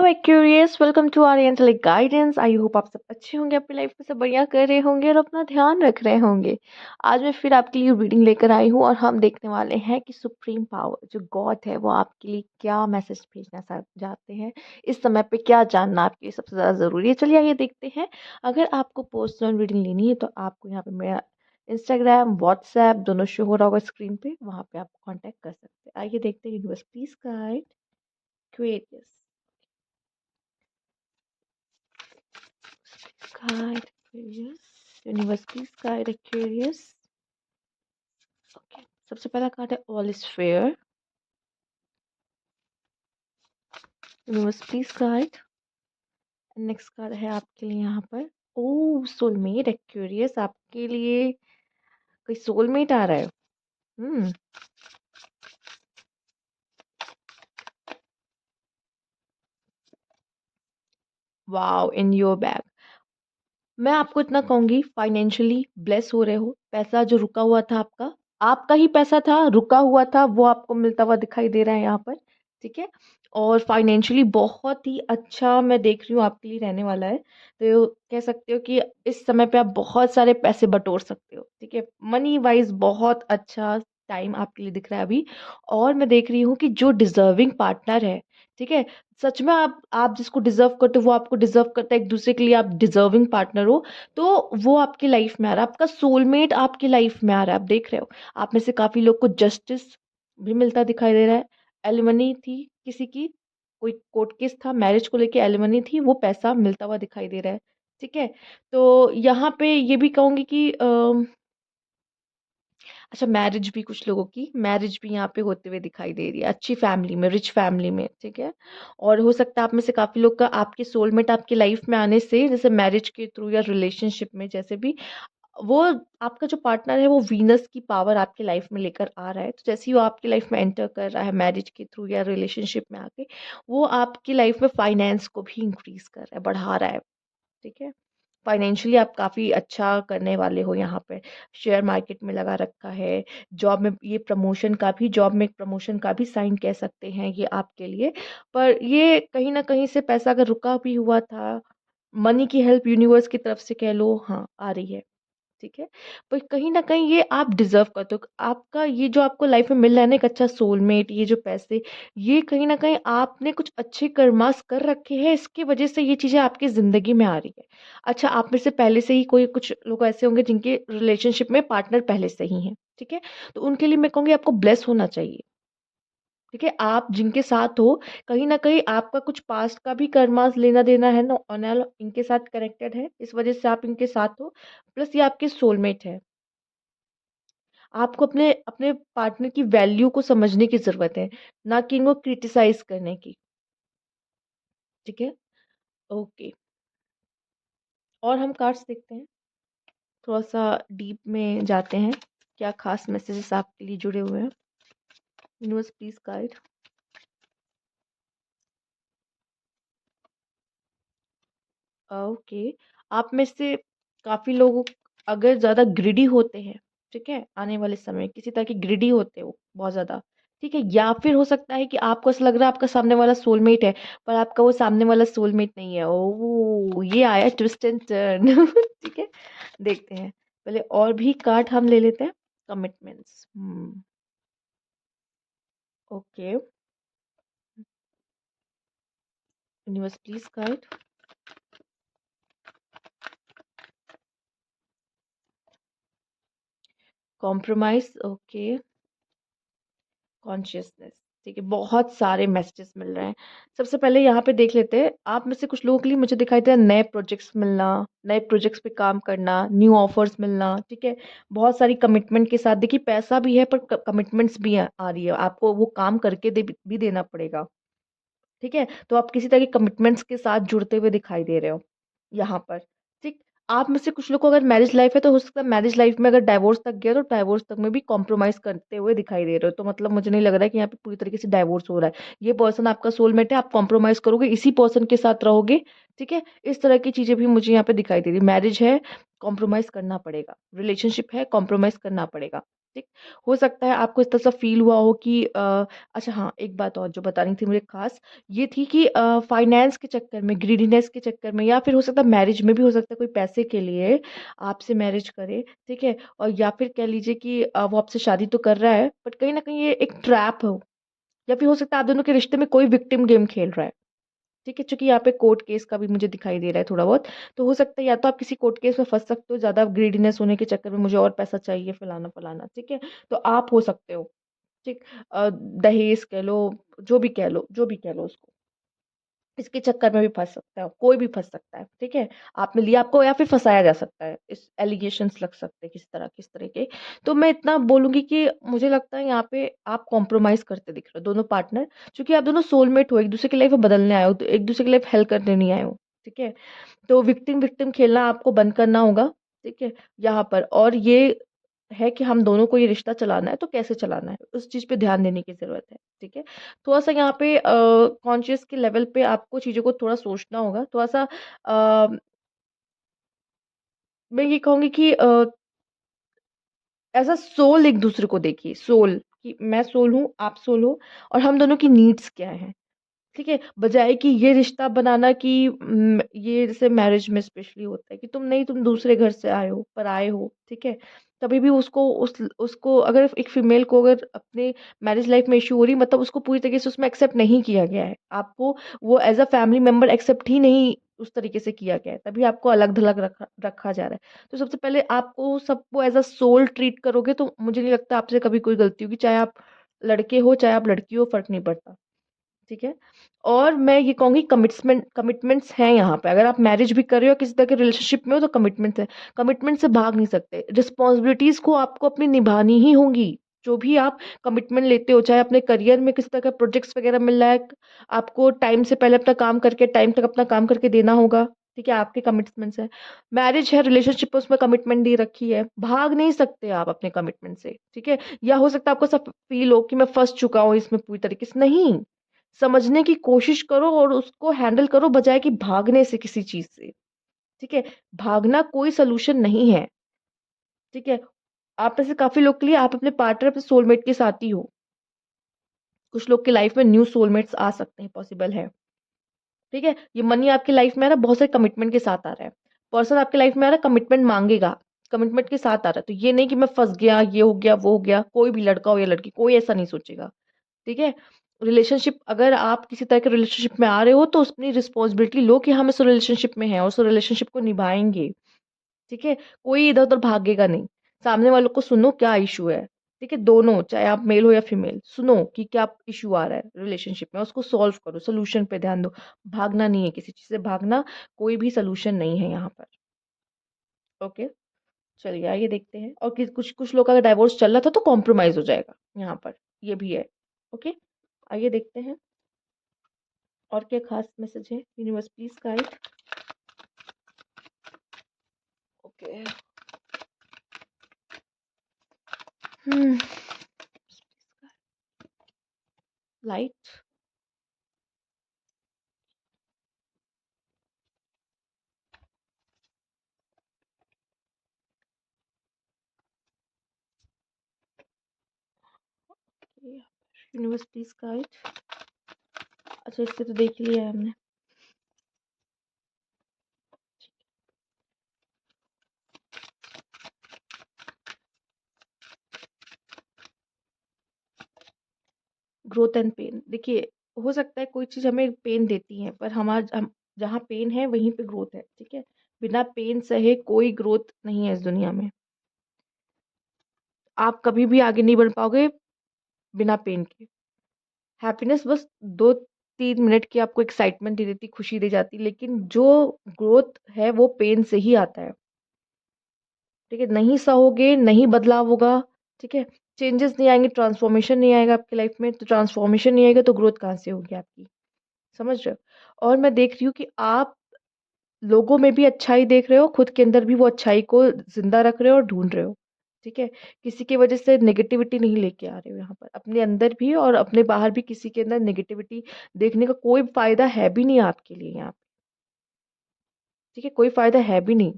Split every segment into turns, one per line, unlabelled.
Aquarius, welcome to our angelic guidance. I hope आप सब अच्छे होंगे, अपनी लाइफ में सब बढ़िया कर रहे होंगे और अपना ध्यान रख रहे होंगे। आज मैं फिर आपके लिए रीडिंग लेकर आई हूँ और हम देखने वाले हैं कि सुप्रीम पावर जो गॉड है वो आपके लिए क्या मैसेज भेजना चाहते हैं। इस समय पे क्या जानना आपके लिए सबसे ज़्यादा ज़रूरी है, चलिए आइए देखते हैं। अगर आपको पर्सनल रीडिंग लेनी है तो आपको यहाँ पे मेरा इंस्टाग्राम व्हाट्सएप दोनों शो हो रहा होगा स्क्रीन पे, वहाँ पे आप कॉन्टैक्ट कर सकते हैं। आइए देखते हैं universe please guide creative guide Aquarius, universe please guide Aquarius। Okay, सबसे पहला कार्ड है all is fair, universe please guide. Next card है आपके लिए यहाँ पर ओ सोलमेट एक्वेरियस, आपके लिए कोई सोलमेट आ रहा है। हम्म वाओ, इन योर बैग। मैं आपको इतना कहूंगी, फाइनेंशियली ब्लेस हो रहे हो। पैसा जो रुका हुआ था आपका, आपका ही पैसा था, रुका हुआ था, वो आपको मिलता हुआ दिखाई दे रहा है यहाँ पर। ठीक है। और फाइनेंशियली बहुत ही अच्छा मैं देख रही हूँ आपके लिए रहने वाला है। तो कह सकते हो कि इस समय पे आप बहुत सारे पैसे बटोर सकते हो। ठीक है, मनी वाइज बहुत अच्छा टाइम आपके लिए दिख रहा है अभी। और मैं देख रही हूँ कि जो डिजर्विंग पार्टनर है, ठीक है, सच में आप जिसको डिजर्व करते हो वो आपको डिजर्व करता है, एक दूसरे के लिए आप डिजर्विंग पार्टनर हो। तो वो आपकी लाइफ में आ रहा है, आपका सोलमेट आपकी लाइफ में आ रहा है। आप देख रहे हो, आप में से काफी लोग को जस्टिस भी मिलता दिखाई दे रहा है। एलिमनी थी किसी की, कोई कोर्ट केस था, मैरिज को लेके एलिमनी थी, वो पैसा मिलता हुआ दिखाई दे रहा है। ठीक है। तो यहाँ पे ये भी कहूंगी कि अच्छा, मैरिज भी कुछ लोगों की मैरिज भी यहाँ पे होते हुए दिखाई दे रही है, अच्छी फैमिली में, रिच फैमिली में। ठीक है। और हो सकता है आप में से काफी लोग का आपके सोलमेट आपके लाइफ में आने से, जैसे मैरिज के थ्रू या रिलेशनशिप में, जैसे भी वो आपका जो पार्टनर है वो वीनस की पावर आपकी लाइफ में लेकर आ रहा है। तो जैसे ही वो आपकी लाइफ में एंटर कर रहा है मैरिज के थ्रू या रिलेशनशिप में आके, वो आपकी लाइफ में फाइनेंस को भी इंक्रीज कर रहा है, बढ़ा रहा है। ठीक है। फाइनेंशियली आप काफ़ी अच्छा करने वाले हो यहाँ पे। शेयर मार्केट में लगा रखा है, जॉब में ये प्रमोशन का भी, जॉब में प्रमोशन का भी साइन कह सकते हैं ये आपके लिए। पर ये कहीं ना कहीं से पैसा अगर रुका भी हुआ था, मनी की हेल्प यूनिवर्स की तरफ से कह लो, हाँ आ रही है। ठीक है। पर कहीं न कहीं ये आप डिज़र्व करते हो। आपका ये जो आपको लाइफ़ में मिल रहा है ना, एक अच्छा सोलमेट, ये जो पैसे, ये कहीं न कहीं आपने कुछ अच्छे कर्मास कर रखे हैं, इसकी वज़ह से ये चीज़ें आपकी ज़िंदगी में आ रही है। अच्छा, आप में से पहले से ही कोई कुछ लोग ऐसे होंगे जिनके रिलेशनशिप में पार्टनर पहले से ही हैं। ठीक है? तो उनके लिए मैं कहूँगी आपको ब्लेस होना चाहिए। ठीक है, आप जिनके साथ हो, कहीं न कहीं आपका कुछ पास्ट का भी कर्मास लेना-देना है ना, ऑनल इनके साथ कनेक्टेड है, इस वज़ह से आप इनके साथ हो, प्लस ये आपके सोलमेट है। आपको अपने अपने पार्टनर की वैल्यू को समझने की ज़रूरत है, ना कि इनको क्रिटिसाइज़ करने की। ठीक है? ओके, और हम कार्ड्स देखते हैं, थोड़ा-सा डीप में जाते हैं, क्या ख़ास मैसेजेस आपके लिए जुड़े हुए हैं। Universe please guide. ओके, आप में से काफ़ी लोग अगर ज़्यादा ग्रिडी होते हैं, ठीक है, आने वाले समय में किसी तरह की ग्रिडी होते हो बहुत ज़्यादा, ठीक है, या फिर हो सकता है कि आपको ऐसा लग रहा है आपका सामने वाला सोलमेट है, पर आपका वो सामने वाला सोलमेट नहीं है। ओह! ये आया ट्विस्ट एंड टर्न। ठीक है, देखते हैं। पहले और भी कार्ड हम ले लेते हैं। Commitments, okay, universe please guide. Compromise, okay. Consciousness, ठीक है, बहुत सारे मैसेजेस मिल रहे हैं। सबसे पहले यहाँ पे देख लेते हैं, आप में से कुछ लोगों के लिए मुझे दिखाई दे रहा है नए प्रोजेक्ट्स मिलना, नए प्रोजेक्ट्स पे काम करना, न्यू ऑफर्स मिलना। ठीक है, बहुत सारी कमिटमेंट के साथ, देखिए पैसा भी है पर कमिटमेंट्स भी आ रही है, आपको वो काम करके भी देना पड़ेगा। ठीक है, तो आप किसी तरह के कमिटमेंट्स के साथ जुड़ते हुए दिखाई दे रहे हो यहाँ पर। ठीक, आप में से कुछ लोग को अगर मैरिज लाइफ है तो हो सकता है मैरिज लाइफ में अगर डाइवोर्स तक गया तो डाइवोर्स तक में भी कॉम्प्रोमाइज करते हुए दिखाई दे रहे हो। तो मतलब मुझे नहीं लग रहा है कि यहाँ पे पूरी तरीके से डाइवोर्स हो रहा है। ये पर्सन आपका सोलमेट है, आप कॉम्प्रोमाइज करोगे, इसी पर्सन के साथ रहोगे। ठीक है, इस तरह की चीजें भी मुझे यहाँ पे दिखाई दे रही। मैरिज है, कॉम्प्रोमाइज करना पड़ेगा, रिलेशनशिप है, कॉम्प्रोमाइज करना पड़ेगा। ठीक। हो सकता है आपको इस तरह सा फ़ील हुआ हो कि अच्छा हाँ, एक बात और जो बतानी थी मुझे ख़ास, ये थी कि फाइनेंस के चक्कर में, ग्रीडीनेस के चक्कर में, या फिर हो सकता है मैरिज में भी हो सकता है कोई पैसे के लिए आपसे मैरिज करे, ठीक है? और या फिर कह लीजिए कि वो आपसे शादी तो कर रहा है, बट कहीं न कहीं ये एक ट्रैप हो, या फिर हो सकता है आप दोनों के रिश्ते में कोई विक्टिम गेम खेल रहा है। ठीक है, चूँकि यहाँ पे कोर्ट केस का भी मुझे दिखाई दे रहा है थोड़ा बहुत, तो हो सकता है या तो आप किसी कोर्ट केस में फँस सकते हो, ज़्यादा ग्रीडीनेस होने के चक्कर में मुझे और पैसा चाहिए फलाना-फलाना, ठीक है? तो आप हो सकते हो, ठीक? दहेज कह लो, जो भी कह लो उसको। इसके चक्कर में भी फँस सकता है, कोई भी फँस सकता है, ठीक है? आपने लिया, आपको या फिर फँसाया जा सकता है, इस एलिगेशंस लग सकते हैं किस तरह के। तो मैं इतना बोलूँगी कि मुझे लगता है यहाँ पे आप कॉम्प्रोमाइज़ करते दिख रहे हो, दोनों पार्टनर, क्योंकि आप दोनों सोलमेट हो, एक-दूसरे की लाइफ़ में बदलने आए हो, तो एक-दूसरे की लाइफ़ हेल करने नहीं आए हो, ठीक है? तो विक्टिम-विक्टिम खेलना आपको बंद करना होगा, ठीक है? यहाँ पर, और ये है कि हम दोनों को ये रिश्ता चलाना है, तो कैसे चलाना है, उस चीज़ पे ध्यान देने की ज़रूरत है, ठीक है? थोड़ा-सा यहाँ पे कॉन्शियस के लेवल पे आपको चीज़ों को थोड़ा सोचना होगा, थोड़ा-सा मैं ये कहूँगी कि एज़ अ सोल एक-दूसरे को देखिए, सोल, कि मैं सोल हूँ, आप सोल हो, और हम दोनों की नीड्स क्या हैं। ठीक है? बजाए कि ये रिश्ता बनाना कि ये जैसे मैरिज में स्पेशली होता है कि तुम दूसरे घर से आए हो, पराए हो, ठीक है? कभी भी उसको अगर एक फीमेल को अगर अपने मैरिज लाइफ में इश्यू हो रही है, मतलब उसको पूरी तरीके से उसमें एक्सेप्ट नहीं किया गया है। आपको वो as a family member accept ही नहीं उस तरीके से किया गया है, तभी आपको अलग-थलग रखा रखा जा रहा है। तो सबसे पहले आपको सबको एज़ अ सोल ट्रीट करोगे, तो मुझे नहीं लगता आपसे कभी कोई गलती होगी, चाहे आप लड़के हो, चाहे आप लड़की हो, फ़र्क नहीं पड़ता। ठीक है? और मैं ये कहूँगी कमिटमेंट्स हैं यहाँ पे। अगर आप मैरिज भी कर रहे हो, किसी तरह के रिलेशनशिप में हो, तो कमिटमेंट्स हैं। कमिटमेंट से भाग नहीं सकते। रिस्पॉन्सिबिलिटीज़ को आपको अपनी निभानी ही होंगी। जो भी आप कमिटमेंट लेते हो, चाहे अपने करियर में किसी तरह का प्रोजेक्ट्स वगैरह मिल रहा है, आपको टाइम से पहले अपना काम करके टाइम तक अपना काम करके देना होगा। ठीक है? आपके कमिटमेंट्स हैं। मैरिज है, रिलेशनशिप है, उसमें कमिटमेंट दे रखी है। भाग नहीं सकते आप अपने कमिटमेंट से। ठीक है? या हो सकता है आपको ऐसा फ़ील हो कि मैं फँस चुका हूँ इसमें पूरी तरीके से। नहीं। समझने की कोशिश करो और उसको हैंडल करो, बजाए कि भागने से किसी चीज़ से, ठीक है? भागना कोई सॉल्यूशन नहीं है, ठीक है? आप में से काफ़ी लोग के लिए आप अपने पार्टनर, अपने सोलमेट के साथ ही हो। कुछ लोग की लाइफ़ में न्यू सोलमेट्स आ सकते हैं, पॉसिबल है, ठीक है? ये मनी आपकी लाइफ़ में आ रहा है, बहुत सारे कमिटमेंट के साथ आ रहा है। पर्सन आपकी लाइफ़ में आ रहा है, कमिटमेंट माँगेगा, कमिटमेंट के साथ आ रहा है। तो ये नहीं कि मैं फँस गया, ये हो गया, वो हो गया, कोई भी लड़का हो या लड़की, कोई ऐसा नहीं सोचेगा। ठीक है? रिलेशनशिप, अगर आप किसी तरह के रिलेशनशिप में आ रहे हो, तो अपनी रिस्पॉन्सिबिलिटी लो कि हम इस रिलेशनशिप में हैं और उस रिलेशनशिप को निभाएँगे, ठीक है? कोई इधर-उधर भागेगा नहीं। सामने वालों को सुनो क्या इश्यू है, ठीक है? दोनों, चाहे आप मेल हो या फीमेल, सुनो कि क्या इश्यू आ रहा है रिलेशनशिप में, उसको सॉल्व करो, सॉल्यूशन पे ध्यान दो। भागना नहीं है, किसी चीज़ से भागना कोई भी सॉल्यूशन नहीं है यहाँ पर, ओके? चलिए आइए देखते हैं, और किस कुछ कुछ लोग का अगर डाइवोर्स चल रहा था, तो कॉम्प्रोमाइज़ हो जाएगा यहाँ पर, ये भी है, ओके? आइए देखते हैं। और क्या खास मैसेज है? Universe please guide. Okay. Hmm. Light. Universe please guide. अच्छा, इससे तो देख लिया है हमने। ग्रोथ एंड पेन, देखिए, हो सकता है कोई चीज हमें पेन देती है, पर हम जहाँ पेन है वहीं पे ग्रोथ है, ठीक है? बिना पेन सहे कोई ग्रोथ नहीं है इस दुनिया में। आप कभी भी आगे नहीं बढ़ पाओगे बिना पेन के। हैप्पीनेस बस 2-3 मिनट की आपको एक्साइटमेंट दे देती, खुशी दे जाती, लेकिन जो ग्रोथ है वो पेन से ही आता है। ठीक है? नहीं सहोगे, नहीं बदलाव होगा, ठीक है? चेंजेस नहीं आएँगे, ट्रांसफॉर्मेशन नहीं आएगा आपकी लाइफ में, तो ट्रांसफॉर्मेशन नहीं आएगा तो ग्रोथ कहाँ से होगी आपकी? समझ रहे हो? और मैं देख रही हूँ कि आप लोगों में भी अच्छाई देख रहे हो, खुद के अंदर भी वो अच्छाई को ज़िंदा रख रहे हो और ढूँढ रहे हो, ठीक है? किसी की वजह से नेगेटिविटी नहीं लेके आ रहे हो यहाँ पर। अपने अंदर भी और अपने बाहर भी किसी के अंदर नेगेटिविटी देखने का कोई फ़ायदा है भी नहीं आपके लिए यहाँ पे, ठीक है? कोई फ़ायदा है भी नहीं।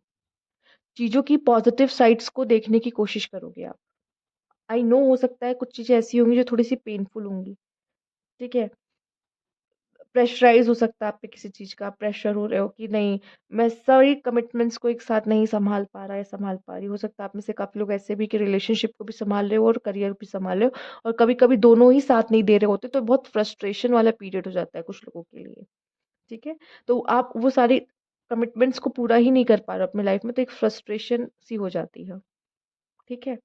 चीज़ों की पॉज़िटिव साइड्स को देखने की कोशिश करोगे आप। आई नो हो सकता है कुछ चीज़ें ऐसी होंगी जो थोड़ी-सी पेनफुल होंगी, ठीक है? प्रेशराइज़ हो सकता है आप पे किसी चीज़ का, आप प्रेशर हो रहे हो कि नहीं, मैं सारी कमिटमेंट्स को एक साथ नहीं सँभाल पा रहा या सँभाल पा रही। हो सकता है आप में से काफ़ी लोग ऐसे भी कि रिलेशनशिप को भी सँभाल रहे हो और करियर भी सँभाल रहे हो और कभी-कभी दोनों ही साथ नहीं दे रहे होते, तो बहुत फ्रस्ट्रेशन वाला पीरियड हो जाता है कुछ लोगों के लिए, ठीक है? तो आप वो सारी कमिटमेंट्स को पूरा ही नहीं कर पा रहे हो अपनी लाइफ़ में, तो एक फ्रस्ट्रेशन सी हो जाती है, ठीक है?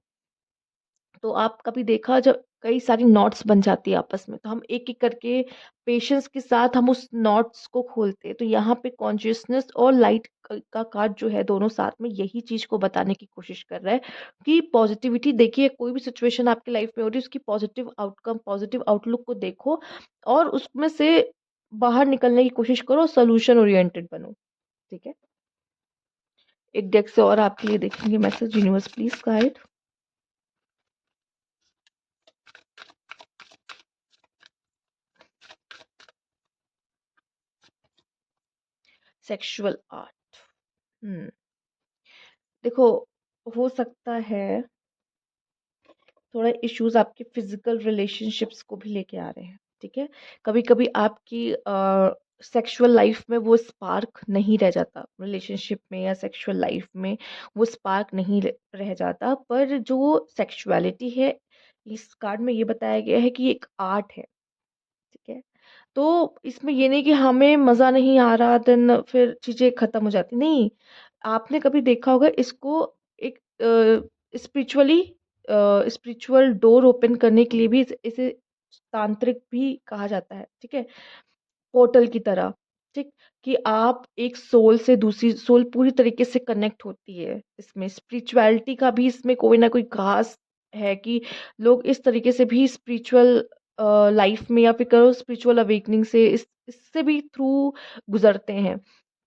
तो आप कभी देखा जब कई सारी नॉट्स बन जाती है आपस में, तो हम एक-एक करके पेशेंस के साथ हम उस नॉट्स को खोलते हैं। तो यहाँ पे कॉन्शियसनेस और लाइट का कार्ड जो है दोनों साथ में यही चीज़ को बताने की कोशिश कर रहा है कि पॉजिटिविटी देखिए, कोई भी सिचुएशन आपकी लाइफ में हो रही है उसकी पॉजिटिव आउटकम, पॉजिटिव आउटलुक को देखो और उसमें से बाहर निकलने की कोशिश करो, सॉल्यूशन ओरिएंटेड बनो, ठीक है? एक डेक से और आपके लिए देखेंगे message, universe please guide. Sexual art. हुँ। देखो, हो सकता है थोड़ा इश्यूज़ आपके फिज़िकल रिलेशनशिप्स को भी लेके आ रहे हैं, ठीक है? कभी-कभी आपकी सेक्सुअल लाइफ़ में वो स्पार्क नहीं रह जाता, रिलेशनशिप में या सेक्सुअल लाइफ़ में वो स्पार्क नहीं रह जाता, पर जो सेक्सुअलिटी है, इस कार्ड में ये बताया गया है कि ये एक आर्ट है, ठीक है? तो इसमें ये नहीं कि हमें मज़ा नहीं आ रहा देन फिर चीज़ें ख़त्म हो जाती, नहीं। आपने कभी देखा होगा इसको एक स्पिरिचुअली स्पिरिचुअल डोर ओपन करने के लिए भी इसे तांत्रिक भी कहा जाता है, ठीक है? पोर्टल की तरह, ठीक? कि आप एक सोल से दूसरी सोल पूरी तरीके से कनेक्ट होती है इसमें। स्पिरिचुअलिटी का भी इसमें कोई ना कोई ख़ास है कि लोग इस तरीके से भी स्पिरिचुअल लाइफ़ में या फिर कहो स्पिरिचुअल अवेकनिंग से इससे भी थ्रू गुज़रते हैं,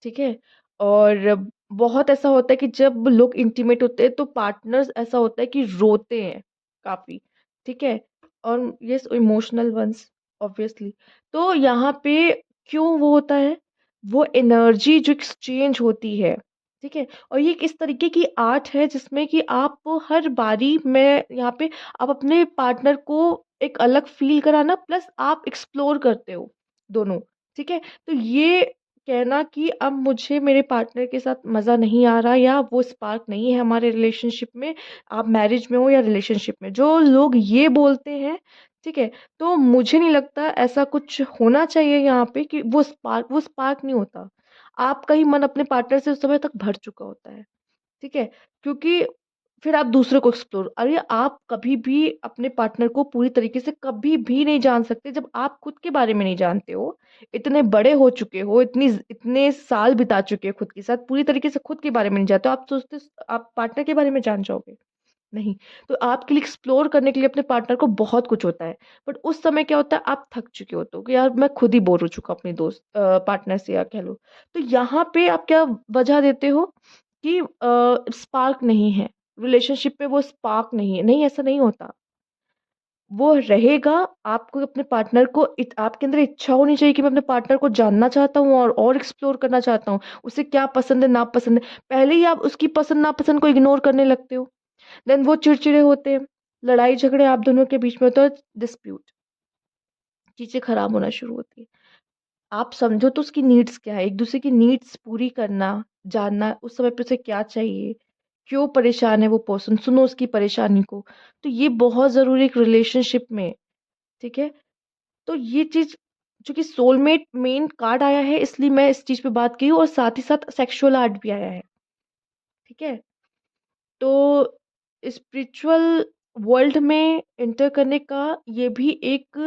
ठीक है? और बहुत ऐसा होता है कि जब लोग इंटीमेट होते हैं तो पार्टनर्स ऐसा होता है कि रोते हैं काफ़ी, ठीक है? और येस इमोशनल वन्स ऑब्वियसली। तो यहाँ पे क्यों वो होता है? वो एनर्जी जो एक्सचेंज होती है, ठीक है? और ये किस तरीके की आर्ट है जिसमें कि आप हर बारी में यहाँ पे आप अपने पार्टनर को एक अलग फ़ील कराना प्लस आप एक्सप्लोर करते हो दोनों, ठीक है? तो ये कहना कि अब मुझे मेरे पार्टनर के साथ मज़ा नहीं आ रहा या वो स्पार्क नहीं है हमारे रिलेशनशिप में, आप मैरिज में हो या रिलेशनशिप में, जो लोग ये बोलते हैं, ठीक है? तो मुझे नहीं लगता ऐसा कुछ होना चाहिए यहाँ पे कि वो स्पार्क नहीं होता। आपका ही मन अपने पार्टनर से उस समय तक भर चुका होता है, ठीक है? क्योंकि फिर आप दूसरे को एक्सप्लोर अरे! आप कभी भी अपने पार्टनर को पूरी तरीके से कभी भी नहीं जान सकते जब आप खुद के बारे में नहीं जानते हो। इतने बड़े हो चुके हो, इतने साल बिता चुके हो खुद के साथ, पूरी तरीके से खुद के बारे में नहीं जानते हो। आप सोचते आप पार्टनर के बारे में जान जाओगे? नहीं, तो आपके लिए एक्सप्लोर करने के लिए अपने पार्टनर को बहुत कुछ होता है। बट उस समय क्या होता है आप थक चुके होते हो कि यार मैं खुद ही बोर हो चुका हूँ अपने पार्टनर से या कह लो। तो यहाँ पे आप क्या वजह देते हो कि स्पार्क नहीं है, रिलेशनशिप में वो स्पार्क नहीं है। नहीं, ऐसा नहीं होता। वो रहेगा, आपको अपने पार्टनर को आपके अंदर इच्छा होनी चाहिए कि मैं अपने पार्टनर को जानना चाहता हूँ और एक्सप्लोर करना चाहता हूँ। उसे क्या पसंद है, नापसंद है। पहले ही आप उसकी पसंद नापसंद को इग्नोर करने लगते हो। देन वो चिड़चिड़े होते हैं, लड़ाई झगड़े आप दोनों के बीच में होता है, डिस्प्यूट, चीज़ें खराब होना शुरू होती है। आप समझो तो उसकी नीड्स क्या है, एक-दूसरे की नीड्स पूरी करना, जानना उस समय पे उसे क्या चाहिए, क्यों परेशान है वो पर्सन, सुनो उसकी परेशानी को। तो ये बहुत ज़रूरी है एक रिलेशनशिप में, ठीक है? तो ये चीज़ चूँकि सोलमेट मेन कार्ड आया है इसलिए मैं इस चीज़ पे बात की हूँ और साथ ही साथ सेक्सुअल आर्ट भी आया है, ठीक है? तो स्पिरिचुअल वर्ल्ड में एंटर करने का ये भी एक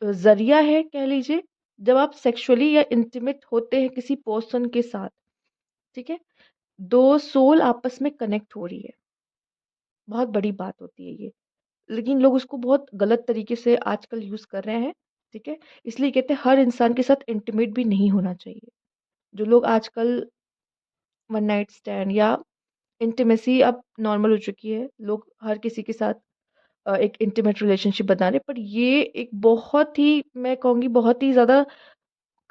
ज़रिया है कह लीजिए, जब आप सेक्सुअली या इंटीमेट होते हैं किसी पर्सन के साथ, ठीक है? 2 सोल आपस में कनेक्ट हो रही है, बहुत बड़ी बात होती है ये। लेकिन लोग उसको बहुत गलत तरीके से आजकल यूज़ कर रहे हैं, ठीक है? इसलिए कहते हैं हर इंसान के साथ इंटीमेट भी नहीं होना चाहिए। जो लोग आजकल वन नाइट स्टैंड या इंटीमेसी अब नॉर्मल हो चुकी है, लोग हर किसी के साथ एक इंटीमेट रिलेशनशिप बना रहे हैं, पर ये एक बहुत ही मैं कहूँगी बहुत ही ज़्यादा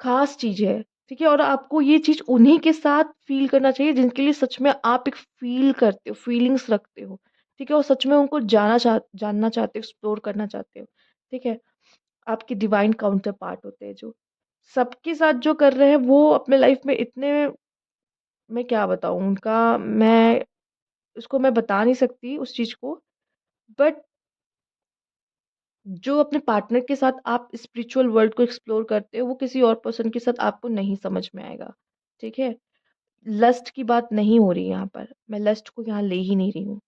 ख़ास चीज़ है, ठीक है? और आपको ये चीज़ उन्हीं के साथ फ़ील करना चाहिए जिनके लिए सच में आप एक फ़ील करते हो, फीलिंग्स रखते हो, ठीक है? और सच में उनको जानना चाहते हो, एक्सप्लोर करना चाहते हो, ठीक है? आपके डिवाइन काउंटर पार्ट होते हैं जो। सबके साथ जो कर रहे हैं वो अपने लाइफ में इतने, मैं क्या बताऊँ उनका, मैं बता नहीं सकती उस चीज़ को, बट जो अपने पार्टनर के साथ आप स्पिरिचुअल वर्ल्ड को एक्सप्लोर करते हो, वो किसी और पर्सन के साथ आपको नहीं समझ में आएगा, ठीक है? लस्ट की बात नहीं हो रही यहाँ पर, मैं लस्ट को यहाँ ले ही नहीं रही हूँ,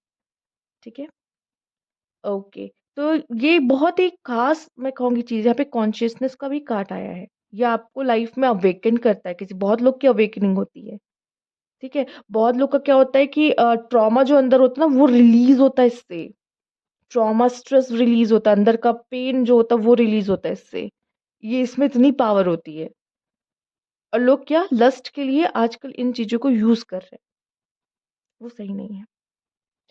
ठीक है? ओके, तो ये बहुत ही ख़ास मैं कहूँगी चीज़, यहाँ पे कॉन्शियसनेस का भी काट आया है। ये आपको लाइफ में अवेकन करता है, किसी बहुत लोग की अवेकनिंग होती है, ठीक है? बहुत लोग का क्या होता है कि ट्रॉमा जो अंदर होता है ना, वो रिलीज़ होता है इससे। ट्रॉमा स्ट्रेस रिलीज़ होता है, अंदर का पेन जो होता है वो रिलीज़ होता है इससे। ये इसमें इतनी पावर होती है, और लोग क्या लस्ट के लिए आजकल इन चीज़ों को यूज़ कर रहे हैं, वो सही नहीं है।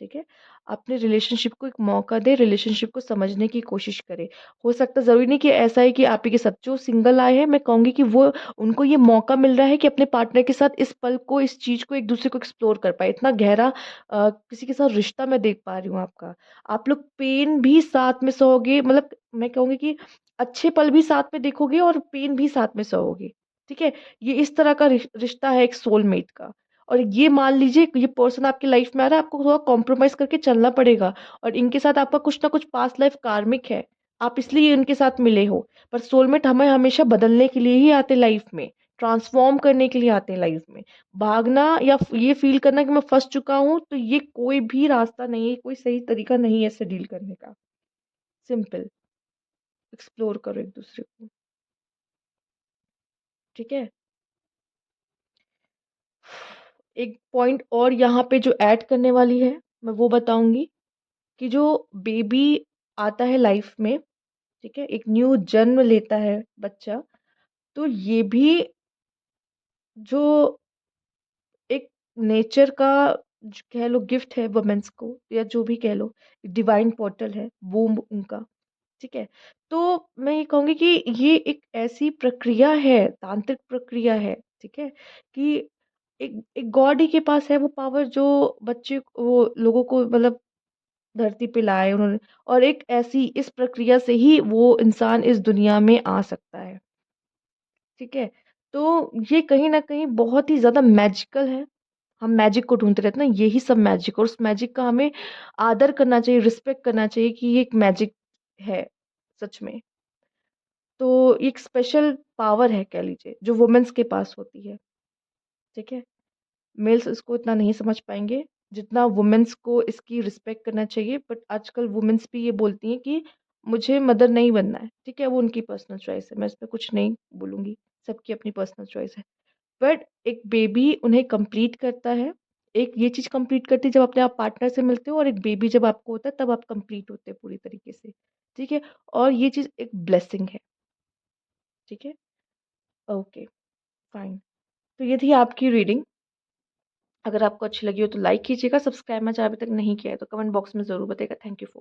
ठीक है? अपने रिलेशनशिप को एक मौका दें, रिलेशनशिप को समझने की कोशिश करें। हो सकता है ज़रूरी नहीं कि ऐसा है कि आप ही के साथ जो सिंगल आए हैं, मैं कहूँगी कि वो उनको ये मौका मिल रहा है कि अपने पार्टनर के साथ इस पल को, इस चीज़ को एक-दूसरे को एक्सप्लोर कर पाएँ। इतना गहरा किसी के साथ रिश्ता मैं देख पा रही हूँ आपका। आप लोग पेन भी साथ में सहोगे, मतलब मैं कहूँगी कि अच्छे पल भी साथ में देखोगे और पेन भी साथ में सहोगे। ठीक है? ये इस तरह का रिश्ता है एक सोलमेट का। और ये मान लीजिए ये पर्सन आपकी लाइफ में आ रहा है, आपको थोड़ा कॉम्प्रोमाइज़ करके चलना पड़ेगा, और इनके साथ आपका कुछ ना कुछ पास्ट लाइफ कार्मिक है। आप इसलिए इनके साथ मिले हो। पर सोलमेट हमें हमेशा बदलने के लिए ही आते हैं लाइफ में, ट्रांसफ़ॉर्म करने के लिए आते हैं लाइफ में। भागना या ये फ़ील करना कि मैं फँस चुका हूँ, तो ये कोई भी रास्ता नहीं है, कोई सही तरीका नहीं है इससे डील करने का। सिंपल, एक्सप्लोर करो एक-दूसरे को, ठीक है? एक पॉइंट और यहाँ पे जो ऐड करने वाली है, मैं वो बताऊँगी कि जो बेबी आता है लाइफ में, ठीक है? एक न्यू जन्म लेता है बच्चा, तो ये भी जो एक नेचर का कह लो गिफ्ट है वुमेन्स को, या जो भी कह लो, डिवाइन पोर्टल है, वूम्ब उनका, ठीक है? तो मैं ये कहूँगी कि ये एक ऐसी प्रक्रिया है, तांत्रिक प्रक्रिया है, ठीक है? कि एक एक गॉड ही के पास है वो पावर, जो बच्चे वो लोगों को मतलब धरती पे लाए उन्होंने, और एक ऐसी इस प्रक्रिया से ही वो इंसान इस दुनिया में आ सकता है, ठीक है? तो ये कहीं न कहीं बहुत ही ज़्यादा मैजिकल है। हम मैजिक को ढूँढते रहते हैं ना, यही सब मैजिक, और उस मैजिक का हमें आदर करना चाहिए, रिस्पेक्ट करना चाहिए कि ये एक मैजिक है, सच में। तो एक स्पेशल पावर है कह लीजिए, जो वुमेन्स के पास होती है, ठीक है? मेल्स इसको इतना नहीं समझ पाएँगे, जितना वुमेन्स को इसकी रिस्पेक्ट करना चाहिए, बट आजकल वुमेन्स भी ये बोलती हैं कि मुझे मदर नहीं बनना है, ठीक है? वो उनकी पर्सनल चॉइस है, मैं इसमें कुछ नहीं बोलूँगी, सबकी अपनी पर्सनल चॉइस है। बट एक बेबी उन्हें कंप्लीट करता है, एक ये चीज़ कंप्लीट करती है जब अपने आप पार्टनर से मिलते हो, और एक बेबी जब आपको होता है तब आप कंप्लीट होते हैं पूरी तरीके से, ठीक है? और ये चीज़ एक ब्लेसिंग है, ठीक है? Okay, fine. तो ये थी आपकी रीडिंग। अगर आपको अच्छी लगी हो तो लाइक कीजिएगा, सब्सक्राइब मेरा चैनल अभी तक नहीं किया है तो कमेंट बॉक्स में ज़रूर बताइएगा। Thank you for